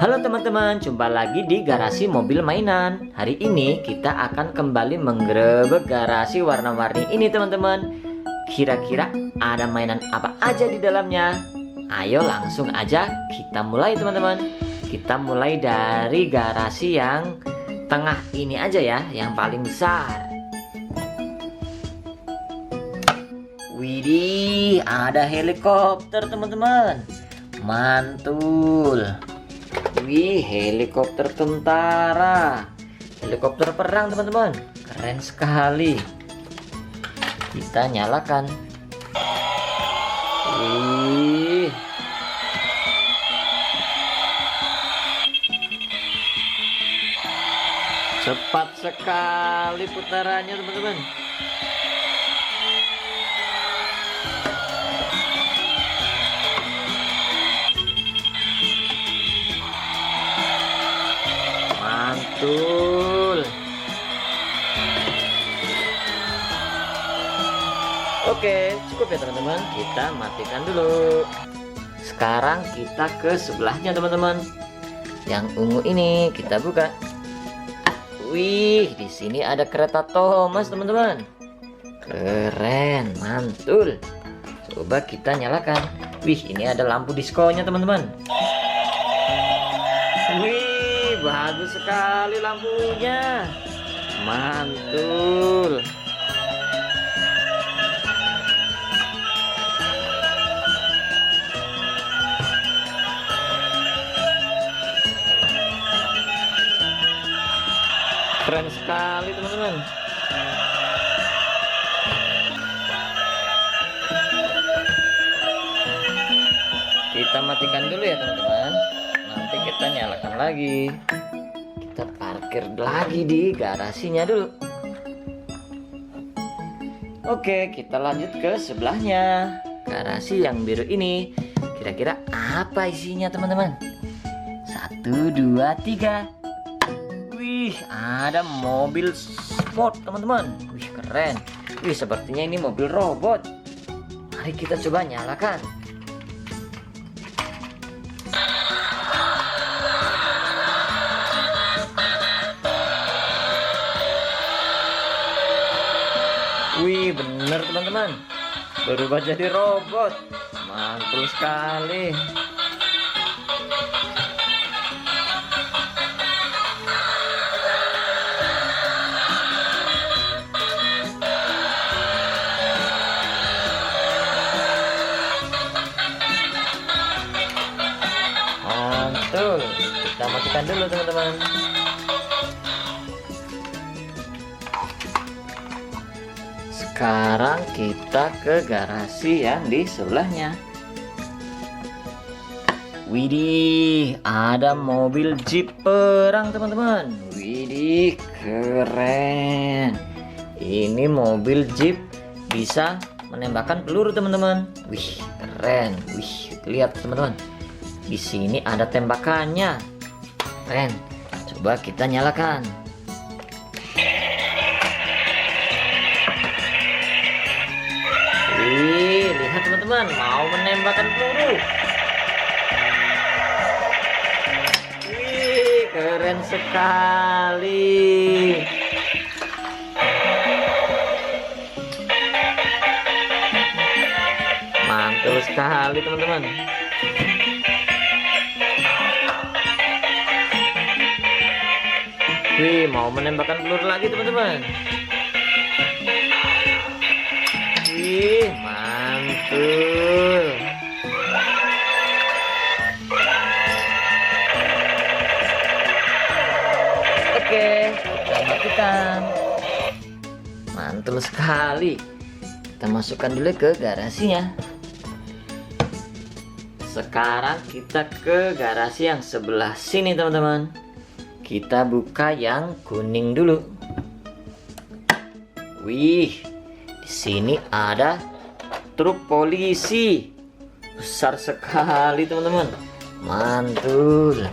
Halo teman-teman, jumpa lagi di garasi mobil mainan. Hari ini kita akan kembali menggerebek garasi warna-warni ini teman-teman. Kira-kira ada mainan apa aja di dalamnya? Ayo langsung aja kita mulai teman-teman. Kita mulai dari garasi yang tengah ini aja ya, yang paling besar. Widih, ada helikopter teman-teman. Mantul. Wih, helikopter tentara, helikopter perang teman-teman, keren sekali. Kita nyalakan. Wih, cepat sekali putarannya teman-teman. Mantul. Oke, cukup ya teman-teman. Kita matikan dulu. Sekarang kita ke sebelahnya teman-teman. Yang ungu ini kita buka. Wih, di sini ada kereta Thomas teman-teman. Keren, mantul. Coba kita nyalakan. Wih, ini ada lampu diskonya teman-teman. Wih, bagus sekali lampunya. Mantul. Keren sekali teman-teman. Kita matikan dulu ya teman-teman. Nanti kita nyalakan lagi. Kita parkir lagi di garasinya dulu. Oke, kita lanjut ke sebelahnya. Garasi yang biru ini. Kira-kira apa isinya teman-teman? 1, 2, 3. Wih, ada mobil sport teman-teman. Wih, keren. Wih, sepertinya ini mobil robot. Mari kita coba nyalakan. Wih, bener teman-teman, berubah jadi robot. Mantul sekali. Mantul. Kita matikan dulu teman-teman. Sekarang kita ke garasi yang di sebelahnya. Widih, ada mobil jeep perang teman-teman. Widih, keren. Ini mobil jeep bisa menembakkan peluru teman-teman. Wih, keren. Wih, lihat teman-teman. Di sini ada tembakannya. Keren. Coba kita nyalakan. Wih, lihat teman-teman, mau menembakkan peluru. Wih, keren sekali. Mantul sekali teman-teman. Wih, mau menembakkan peluru lagi teman-teman. Wih, mantul. Oke, kita matikan. Mantul sekali. Kita masukkan dulu ke garasinya. Sekarang kita ke garasi yang sebelah sini teman-teman. Kita buka yang kuning dulu. Wih, di sini ada truk polisi. Besar sekali teman-teman. Mantul.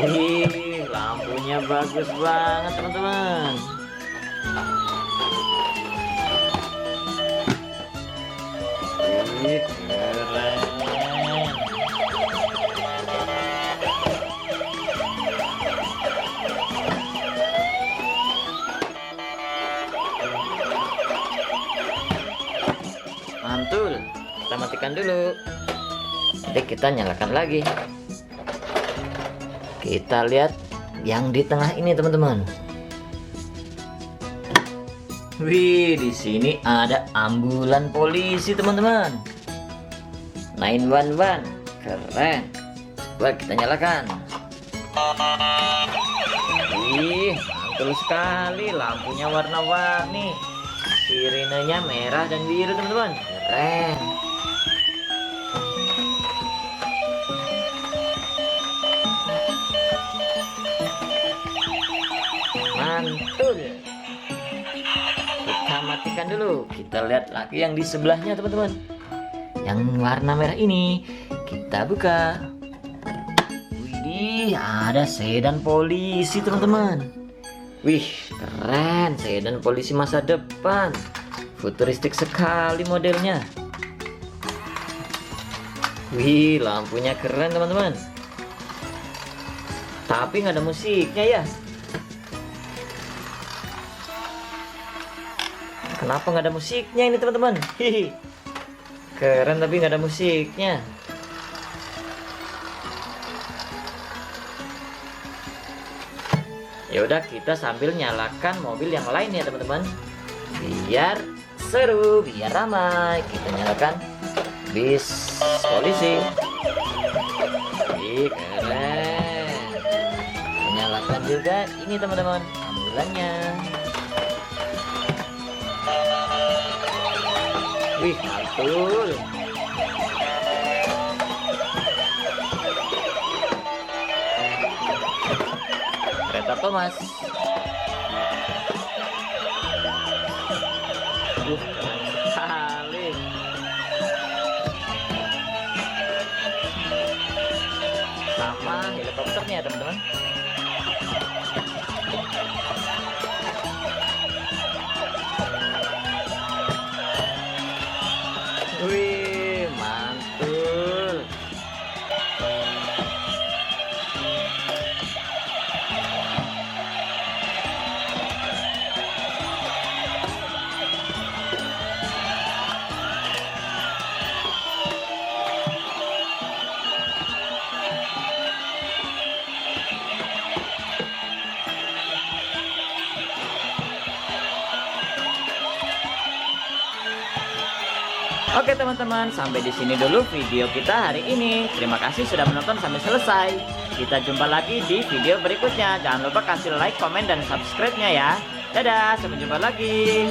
Wih, lampunya bagus banget teman-teman. Wih, keren. matikan dulu. Nanti kita nyalakan lagi. Kita lihat yang di tengah ini teman-teman. Wih, di sini ada ambulan polisi teman-teman. 911, keren. Coba kita nyalakan. Wih, mantul sekali, lampunya warna-warni. Sirenenya merah dan biru teman-teman, keren. Mantul. Kita matikan dulu. Kita lihat lagi yang di sebelahnya teman-teman. Yang warna merah ini kita buka. Wih, ada sedan polisi teman-teman. Wih, keren, sedan polisi masa depan. Futuristik sekali modelnya. Wih, lampunya keren teman-teman. Tapi nggak ada musiknya ya. Kenapa nggak ada musiknya ini teman-teman? Hihi. Keren tapi nggak ada musiknya. Ya udah, kita sambil nyalakan mobil yang lain ya teman-teman. Biar seru, biar ramai. Kita nyalakan bis polisi. Ih, keren. Nyalakan juga ini teman-teman, ambulannya. Wih, mantul. Kereta Thomas. Keren sekali. Sama helikopternya teman-teman. Wih, mantul. Oke teman-teman, sampai di sini dulu video kita hari ini. Terima kasih sudah menonton sampai selesai. Kita jumpa lagi di video berikutnya. Jangan lupa kasih like, komen, dan subscribe-nya ya. Dadah, sampai jumpa lagi.